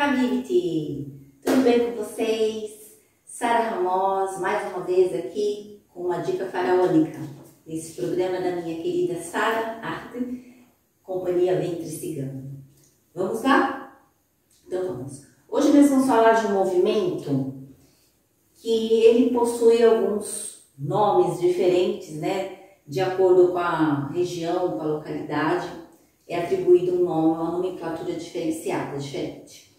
Habibti! Tudo bem com vocês? Sara Ramos, mais uma vez aqui com uma dica faraônica nesse programa da minha querida Sara Arte, Companhia Ventre Cigano. Vamos lá? Então vamos. Hoje nós vamos falar de um movimento que ele possui alguns nomes diferentes, né? De acordo com a região, com a localidade, é atribuído um nome, uma nomenclatura diferenciada, diferente.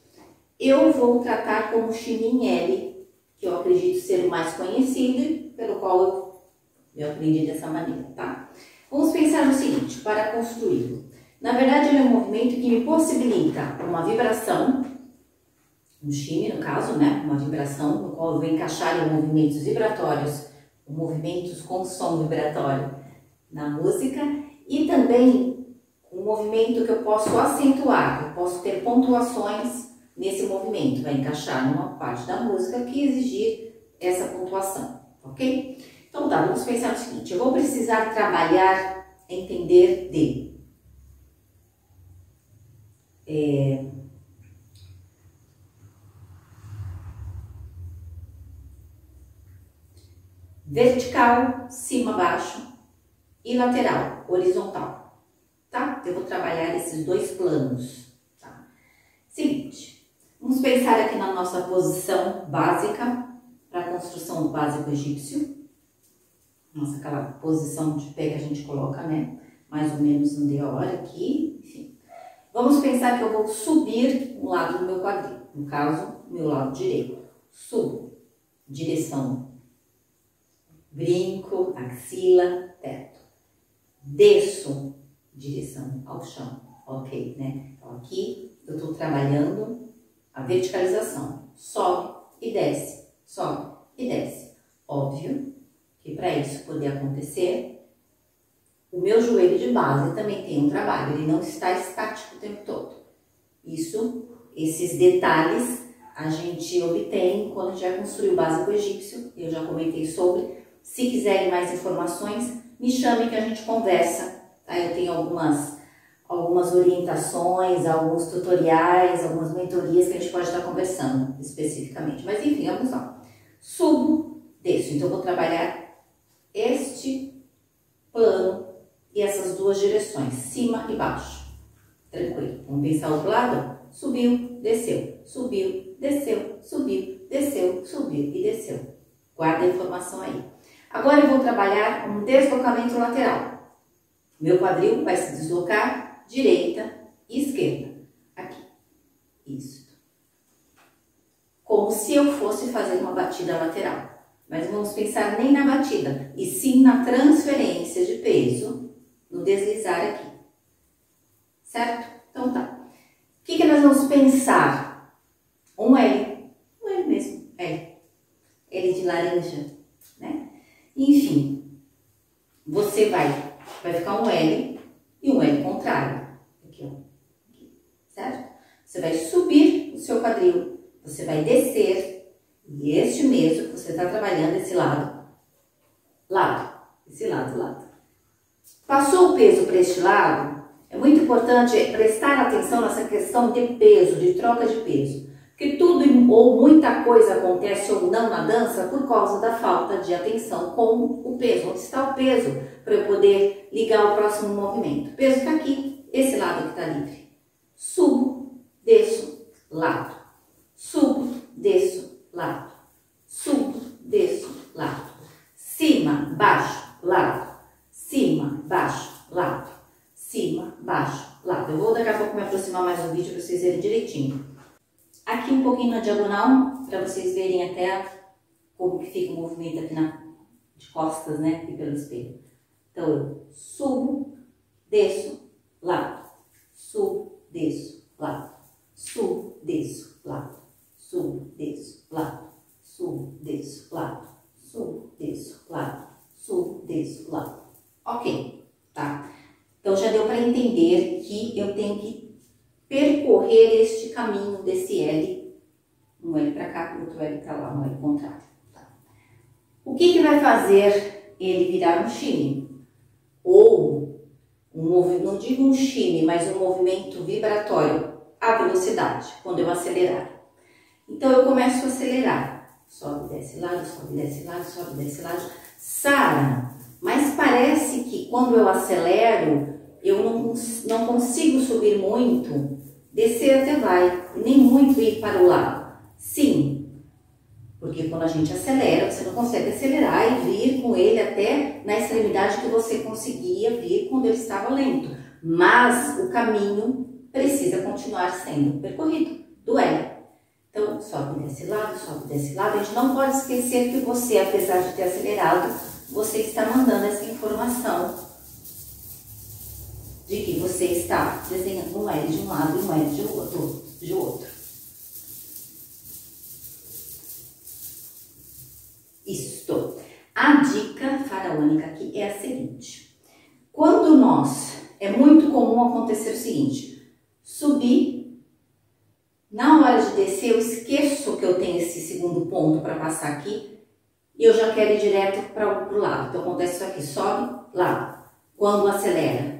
Eu vou tratar como Chiminelli, que eu acredito ser o mais conhecido, pelo qual eu aprendi dessa maneira, tá? Vamos pensar no seguinte, para construí-lo. Na verdade, ele é um movimento que me possibilita uma vibração, um shime no caso, né? Uma vibração, no qual eu vou encaixar em movimentos vibratórios, movimentos com som vibratório na música, e também um movimento que eu posso acentuar, eu posso ter pontuações nesse movimento, vai encaixar numa parte da música que exigir essa pontuação, ok? Então tá, vamos pensar no seguinte, eu vou precisar trabalhar, entender de vertical, cima, baixo e lateral, horizontal, tá? Eu vou trabalhar esses dois planos, tá? Seguinte, vamos pensar aqui na nossa posição básica para a construção do básico egípcio. Nossa, aquela posição de pé que a gente coloca, né? Mais ou menos não deu a hora aqui, enfim. Vamos pensar que eu vou subir um lado do meu quadril, no caso, meu lado direito. Subo, direção brinco, axila, teto. Desço, direção ao chão, ok, né? Então aqui eu estou trabalhando a verticalização. Sobe e desce, sobe e desce. Óbvio que para isso poder acontecer, o meu joelho de base também tem um trabalho, ele não está estático o tempo todo. Esses detalhes a gente obtém quando a gente vai construir o básico egípcio, eu já comentei sobre. Se quiserem mais informações, me chamem que a gente conversa, tá? Eu tenho algumas orientações, alguns tutoriais, algumas mentorias que a gente pode estar conversando especificamente. Mas enfim, vamos lá. Subo, desço. Então eu vou trabalhar este plano e essas duas direções, cima e baixo. Tranquilo. Vamos pensar o outro lado? Subiu, desceu, subiu, desceu, subiu, desceu, subiu e desceu. Guarda a informação aí. Agora eu vou trabalhar um deslocamento lateral. Meu quadril vai se deslocar direita e esquerda. Aqui. Isso. Como se eu fosse fazer uma batida lateral. Mas não vamos pensar nem na batida, e sim na transferência de peso, no deslizar aqui. Certo? Então tá. O que nós vamos pensar? Um L mesmo, L de laranja, né? Enfim, você vai ficar um L e um L contrário, aqui ó, aqui, certo? Você vai subir o seu quadril, você vai descer, e este mesmo que você está trabalhando, esse lado, esse lado. Passou o peso para este lado, é muito importante prestar atenção nessa questão de peso, de troca de peso. Porque tudo ou muita coisa acontece ou não na dança por causa da falta de atenção com o peso. Onde está o peso para eu poder ligar o próximo movimento? O peso está aqui, esse lado que está livre. Subo, desço, lado. Subo, desço, lado. Subo, desço, lado. Cima, baixo, lado. Cima, baixo, lado. Cima, baixo, lado. Eu vou daqui a pouco me aproximar mais do vídeo para vocês verem direitinho. Aqui um pouquinho na diagonal, para vocês verem até como que fica o movimento aqui de costas, né, aqui pelo espelho. Então, eu subo, desço, lado. Subo, desço, lado. Subo, desço, lado. Subo, desço, lado. Subo, desço, lado. Subo, desço, lado. Subo, desço, lado. Ok, tá? Então, já deu para entender que eu tenho que percorrer este caminho desse L, um L para cá, outro L para lá, um L contrário. Tá? O que vai fazer ele virar um shime? Ou, não digo um shime, mas um movimento vibratório a velocidade, quando eu acelerar. Então, eu começo a acelerar. Sobe, desce, lado, sobe, desce, lado, sobe, desce, lado. Sara, mas parece que quando eu acelero, eu não consigo subir muito, descer até vai, nem muito ir para o lado. Sim, porque quando a gente acelera, você não consegue acelerar e vir com ele até na extremidade que você conseguia vir quando ele estava lento. Mas o caminho precisa continuar sendo percorrido, do L. Então, sobe desse lado, sobe desse lado. A gente não pode esquecer que você, apesar de ter acelerado, você está mandando essa informação de que você está desenhando um L de um lado e um L de outro. Isto. A dica faraônica aqui é a seguinte. Quando é muito comum acontecer o seguinte, subir, na hora de descer eu esqueço que eu tenho esse segundo ponto para passar aqui e eu já quero ir direto para o lado. Então acontece isso aqui, sobe, lado. Quando acelera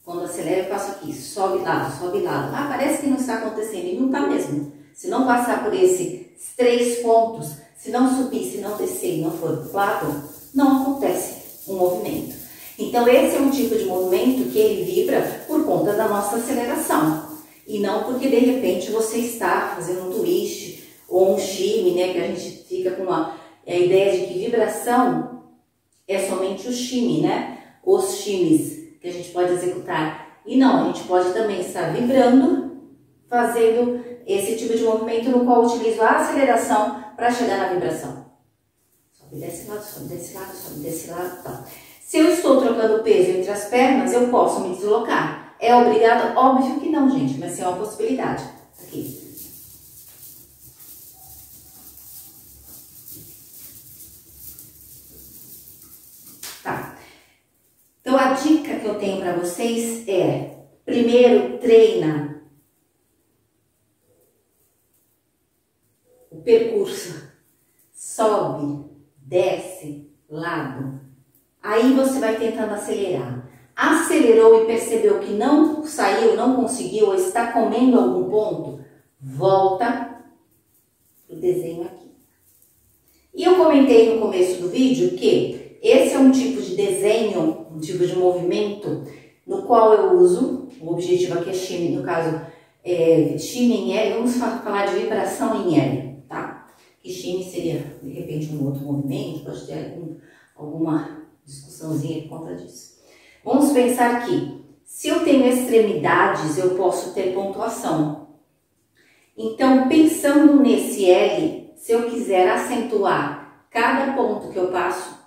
eu faço aqui, sobe, lado. Ah, parece que não está acontecendo e não está mesmo. Se não passar por esses 3 pontos, se não subir, se não descer e não for para o lado, não acontece um movimento. Então, esse é um tipo de movimento que ele vibra por conta da nossa aceleração. E não porque, de repente, você está fazendo um twist ou um shimmy, né? Que a gente fica com a ideia de que vibração é somente o shimmy, né? Os shimmies que a gente pode executar. E não, a gente pode também estar vibrando, fazendo esse tipo de movimento no qual eu utilizo a aceleração para chegar na vibração. Sobe desse lado, sobe desse lado, sobe desse lado, tá. Se eu estou trocando peso entre as pernas, eu posso me deslocar. É obrigado? Óbvio que não, gente, mas é uma possibilidade. Aqui. Tá. Então, a dica que eu tenho para vocês é, primeiro, treina o percurso. Sobe, desce, lado. Aí você vai tentando acelerar. Acelerou e percebeu que não saiu, não conseguiu, ou está comendo algum ponto, volta pro desenho aqui. E eu comentei no começo do vídeo que esse é um tipo de desenho, um tipo de movimento, no qual eu uso, o objetivo aqui é shimmy, no caso, shimmy em L, vamos falar de vibração em L, tá? Que shimmy seria, de repente, um outro movimento, pode ter alguma discussãozinha por conta disso. Vamos pensar que, se eu tenho extremidades, eu posso ter pontuação. Então, pensando nesse L, se eu quiser acentuar cada ponto que eu passo,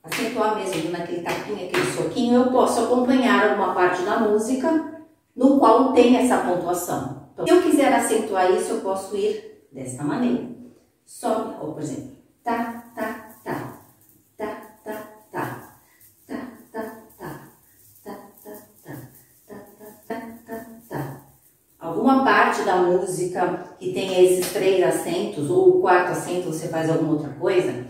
acentuar mesmo naquele tapinha, aquele soquinho, eu posso acompanhar alguma parte da música no qual tem essa pontuação. Então, se eu quiser acentuar isso, eu posso ir dessa maneira. Sobe, ou por exemplo, tá, tá, tá, tá, tá, tá, tá, tá, tá, tá, tá, tá, tá, tá, tá, tá. Alguma parte da música que tem esses 3 acentos, ou o 4º acento você faz alguma outra coisa,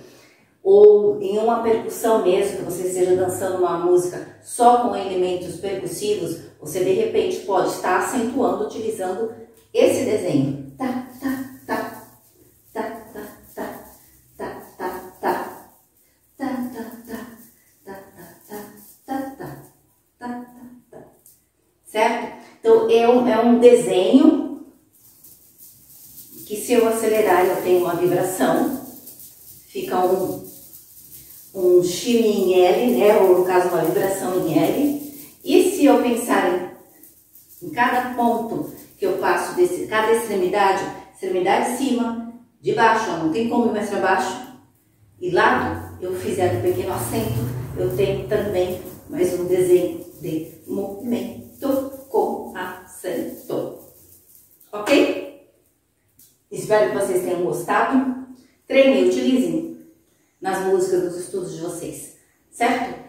ou em uma percussão mesmo, que você esteja dançando uma música só com elementos percussivos, você de repente pode estar acentuando utilizando esse desenho. Tá, tá, tá, tá, tá, tá, tá, tá, tá, tá, tá, tá, tá, tá, tá, tá, tá, tá. Certo? Então, é um desenho que, se eu acelerar, eu tenho uma vibração, fica um shimmy em L, né? Ou no caso, uma vibração em L. E se eu pensar em cada ponto que eu passo, cada extremidade de cima, de baixo, ó, não tem como ir mais para baixo, e lado, eu fizer um pequeno acento, eu tenho também mais um desenho de movimento com acento. Ok? Espero que vocês tenham gostado. Treinem, utilizem nas músicas dos estudos de vocês, certo?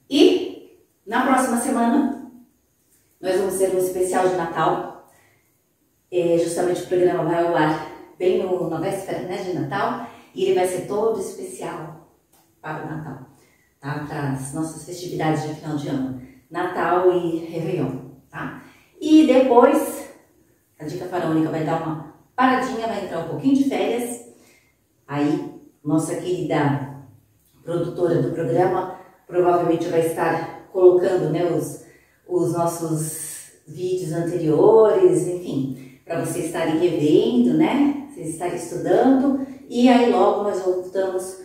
E na próxima semana nós vamos ter um especial de Natal. Justamente o programa vai ao ar bem na véspera, né, de Natal, e ele vai ser todo especial para o Natal, tá? Para as nossas festividades de final de ano, Natal e Réveillon, tá? E depois A Dica Faraônica vai dar uma paradinha, vai entrar um pouquinho de férias. Aí, nossa querida produtora do programa provavelmente vai estar colocando, né, os nossos vídeos anteriores, enfim, para vocês estarem revendo, né, vocês estarem estudando. E aí logo nós voltamos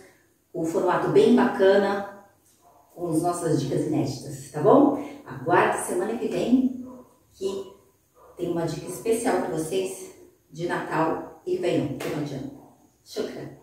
com um formato bem bacana, com as nossas dicas inéditas, tá bom? Aguarde semana que vem, que tem uma dica especial para vocês de Natal e Réveillon. Shukran.